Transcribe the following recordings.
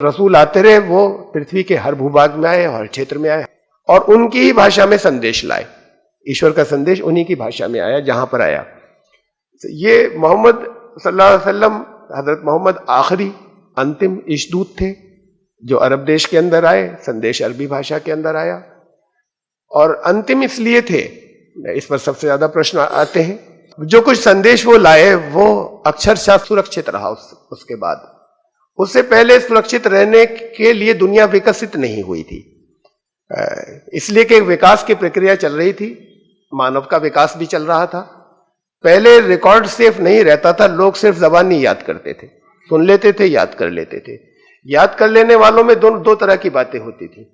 रसूल आते रहे, वो पृथ्वी के हर भूभाग में आए, हर क्षेत्र में आए और उनकी ही भाषा में संदेश लाए। ईश्वर का संदेश उन्हीं की भाषा में आया जहां पर आया। ये मोहम्मद सल्लल्लाहु अलैहि वसल्लम, हजरत मोहम्मद आखिरी अंतिम ईशदूत थे जो अरब देश के अंदर आए, संदेश अरबी भाषा के अंदर आया। और अंतिम इसलिए थे, इस पर सबसे ज्यादा प्रश्न आते हैं। जो कुछ संदेश वो लाए वो अक्षरशः सुरक्षित रहा उसके बाद। उससे पहले सुरक्षित रहने के लिए दुनिया विकसित नहीं हुई थी, इसलिए कि विकास की प्रक्रिया चल रही थी, मानव का विकास भी चल रहा था। पहले रिकॉर्ड सेफ नहीं रहता था, लोग सिर्फ जबानी याद करते थे, सुन लेते थे, याद कर लेते थे। याद कर लेने वालों में दो तरह की बातें होती थी।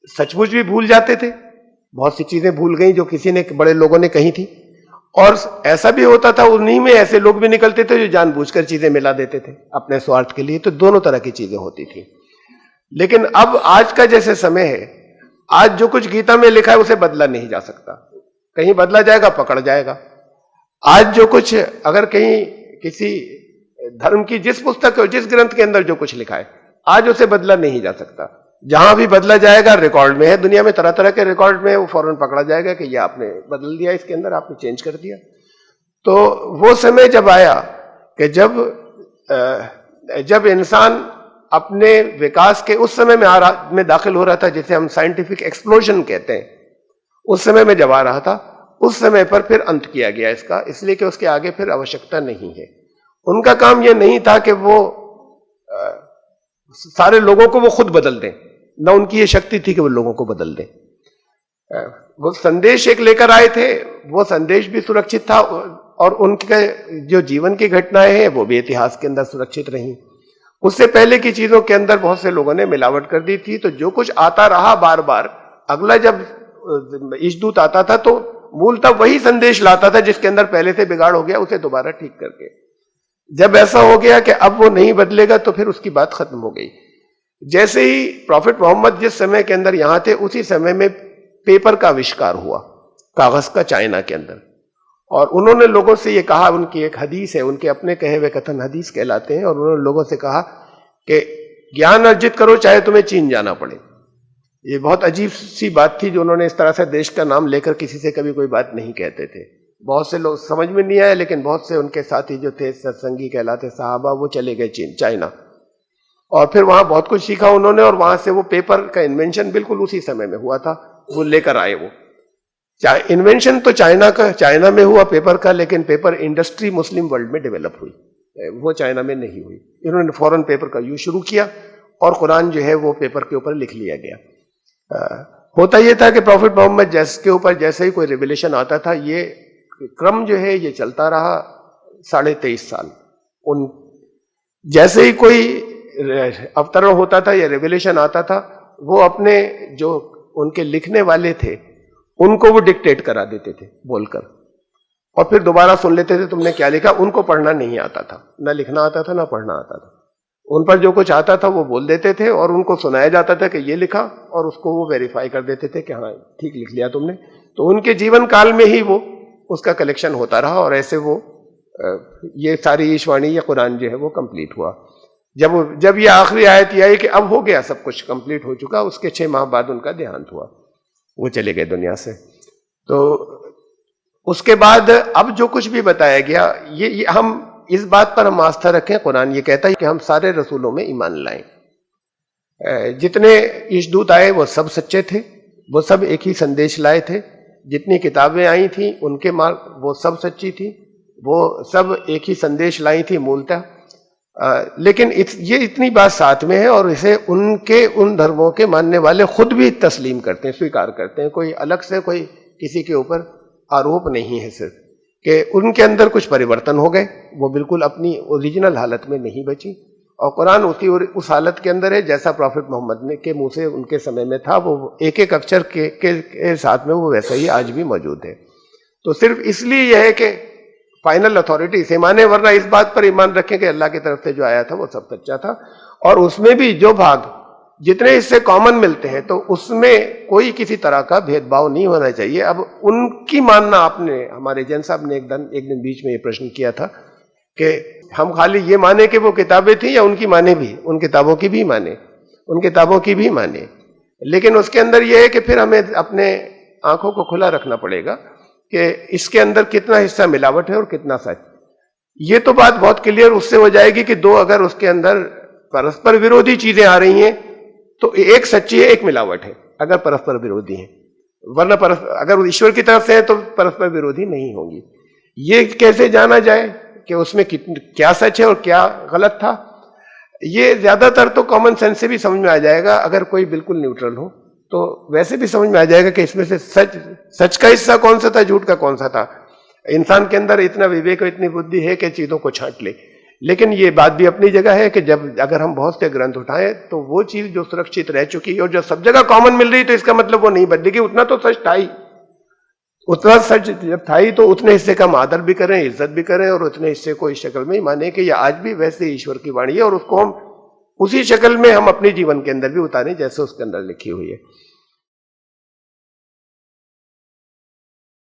सचमुच भी भूल जाते थे, बहुत सी चीजें भूल गई जो किसी ने, बड़े लोगों ने कही थी। और ऐसा भी होता था, उन्हीं में ऐसे लोग भी निकलते थे जो जानबूझकर चीजें मिला देते थे अपने स्वार्थ के लिए। तो दोनों तरह की चीजें होती थी। लेकिन अब आज का जैसे समय है, आज जो कुछ गीता में लिखा है उसे बदला नहीं जा सकता। कहीं बदला जाएगा, पकड़ जाएगा। आज जो कुछ, अगर कहीं किसी धर्म की जिस पुस्तक, जिस ग्रंथ के अंदर जो कुछ लिखा है, आज उसे बदला नहीं जा सकता। जहां भी बदला जाएगा, रिकॉर्ड में है, दुनिया में तरह तरह के रिकॉर्ड में, वो फौरन पकड़ा जाएगा कि ये आपने बदल दिया, इसके अंदर आपने चेंज कर दिया। तो वो समय जब आया कि जब इंसान अपने विकास के उस समय में दाखिल हो रहा था जिसे हम साइंटिफिक एक्सप्लोजन कहते हैं, उस समय में जब आ रहा था, उस समय पर फिर अंत किया गया इसका, इसलिए कि उसके आगे फिर आवश्यकता नहीं है। उनका काम यह नहीं था कि वो सारे लोगों को वो खुद बदल दें, न उनकी ये शक्ति थी कि वो लोगों को बदल दें। वो संदेश एक लेकर आए थे, वो संदेश भी सुरक्षित था और उनके जो जीवन की घटनाएं हैं वो भी इतिहास के अंदर सुरक्षित रहीं। उससे पहले की चीजों के अंदर बहुत से लोगों ने मिलावट कर दी थी। तो जो कुछ आता रहा बार बार, अगला जब ईशदूत आता था तो मूलतः वही संदेश लाता था जिसके अंदर पहले से बिगाड़ हो गया, उसे दोबारा ठीक करके। जब ऐसा हो गया कि अब वो नहीं बदलेगा तो फिर उसकी बात खत्म हो गई। जैसे ही प्रॉफिट मोहम्मद जिस समय के अंदर यहां थे, उसी समय में पेपर का आविष्कार हुआ, कागज का, चाइना के अंदर। और उन्होंने लोगों से ये कहा, उनकी एक हदीस है, उनके अपने कहे हुए कथन हदीस कहलाते हैं, और उन्होंने लोगों से कहा कि ज्ञान अर्जित करो चाहे तुम्हें चीन जाना पड़े। ये बहुत अजीब सी बात थी जो उन्होंने इस तरह से देश का नाम लेकर किसी से कभी कोई बात नहीं कहते थे। बहुत से लोग समझ में नहीं आए, लेकिन बहुत से उनके साथी जो थे, सत्संगी कहलाते साहबा, वो चले गए चीन, चाइना, और फिर वहां बहुत कुछ सीखा उन्होंने। और वहां से वो पेपर का इन्वेंशन बिल्कुल उसी समय में हुआ था, वो लेकर आए। वो इन्वेंशन तो चाइना में हुआ पेपर का, लेकिन पेपर इंडस्ट्री मुस्लिम वर्ल्ड में डेवलप हुई, वो चाइना में नहीं हुई। इन्होंने फौरन पेपर का यूज शुरू किया और कुरान जो है वो पेपर के ऊपर लिख लिया गया। होता यह था कि प्रॉफिट मोहम्मद के ऊपर जैसे ही कोई रिविलेशन आता था, ये क्रम जो है ये चलता रहा 23.5 साल। उन जैसे ही कोई अवतरण होता था या रिविलेशन आता था, वो अपने जो उनके लिखने वाले थे उनको वो डिक्टेट करा देते थे बोलकर, और फिर दोबारा सुन लेते थे तुमने क्या लिखा। उनको पढ़ना नहीं आता था, ना लिखना आता था, ना पढ़ना आता था। उन पर जो कुछ आता था वो बोल देते थे और उनको सुनाया जाता था कि ये लिखा, और उसको वो वेरीफाई कर देते थे कि हाँ ठीक लिख लिया तुमने। तो उनके जीवन काल में ही वो उसका कलेक्शन होता रहा, और ऐसे वो ये सारी ईशवाणी या कुरान जो है वो कंप्लीट हुआ। जब ये आखिरी आयत आई कि अब हो गया, सब कुछ कंप्लीट हो चुका, उसके 6 माह बाद उनका देहांत हुआ, वो चले गए दुनिया से। तो उसके बाद अब जो कुछ भी बताया गया, ये हम इस बात पर हम आस्था रखें, कुरान ये कहता है कि हम सारे रसूलों में ईमान लाएं। जितने ईशदूत आए वो सब सच्चे थे, वो सब एक ही संदेश लाए थे। जितनी किताबें आई थी उनके मार्ग वो सब सच्ची थी, वो सब एक ही संदेश लाई थी मूलतः। लेकिन ये इतनी बात साथ में है, और इसे उन धर्मों के मानने वाले खुद भी तस्लीम करते हैं, स्वीकार करते हैं। कोई अलग से कोई किसी के ऊपर आरोप नहीं है, सिर्फ कि उनके अंदर कुछ परिवर्तन हो गए, वो बिल्कुल अपनी ओरिजिनल हालत में नहीं बची। और कुरान उस हालत के अंदर है जैसा प्रॉफिट मोहम्मद के मुंह से उनके समय में था, वो एक एक अक्षर के साथ में वो वैसा ही आज भी मौजूद है। तो सिर्फ इसलिए यह है कि फाइनल अथॉरिटी से माने, वरना इस बात पर ईमान रखें कि अल्लाह की तरफ से जो आया था वो सब सच्चा था। और उसमें भी जो भाग जितने इससे कॉमन मिलते हैं, तो उसमें कोई किसी तरह का भेदभाव नहीं होना चाहिए। अब उनकी मानना, आपने, हमारे जैन साहब ने एक दिन बीच में ये प्रश्न किया था कि हम खाली ये माने कि वो किताबें थी या उनकी माने भी, उन किताबों की भी माने, उन किताबों की भी माने, लेकिन उसके अंदर यह है कि फिर हमें अपने आंखों को खुला रखना पड़ेगा कि इसके अंदर कितना हिस्सा मिलावट है और कितना सच। ये तो बात बहुत क्लियर उससे हो जाएगी कि दो अगर उसके अंदर परस्पर विरोधी चीजें आ रही हैं तो एक सच्ची है एक मिलावट है, अगर परस्पर विरोधी है, वरना अगर ईश्वर की तरफ से है तो परस्पर विरोधी नहीं होंगी। ये कैसे जाना जाए कि उसमें क्या सच है और क्या गलत था? ये ज्यादातर तो कॉमन सेंस से भी समझ में आ जाएगा, अगर कोई बिल्कुल न्यूट्रल हो तो वैसे भी समझ में आ जाएगा कि इसमें से सच का हिस्सा कौन सा था, झूठ का कौन सा था। इंसान के अंदर इतना विवेक और इतनी बुद्धि है कि चीजों को छांट ले। लेकिन ये बात भी अपनी जगह है कि जब अगर हम बहुत से ग्रंथ उठाएं तो वो चीज जो सुरक्षित रह चुकी है और जो सब जगह कॉमन मिल रही, तो इसका मतलब वो नहीं बदलेगी। उतना तो सच था ही, उतना सच जब था ही तो उतने हिस्से का हम आदर भी करें, इज्जत भी करें और उतने हिस्से को इस शक्ल में ही माने कि ये आज भी वैसे ईश्वर की वाणी है और उसको हम उसी शक्ल में हम अपने जीवन के अंदर भी उतारें जैसे उसके अंदर लिखी हुई है।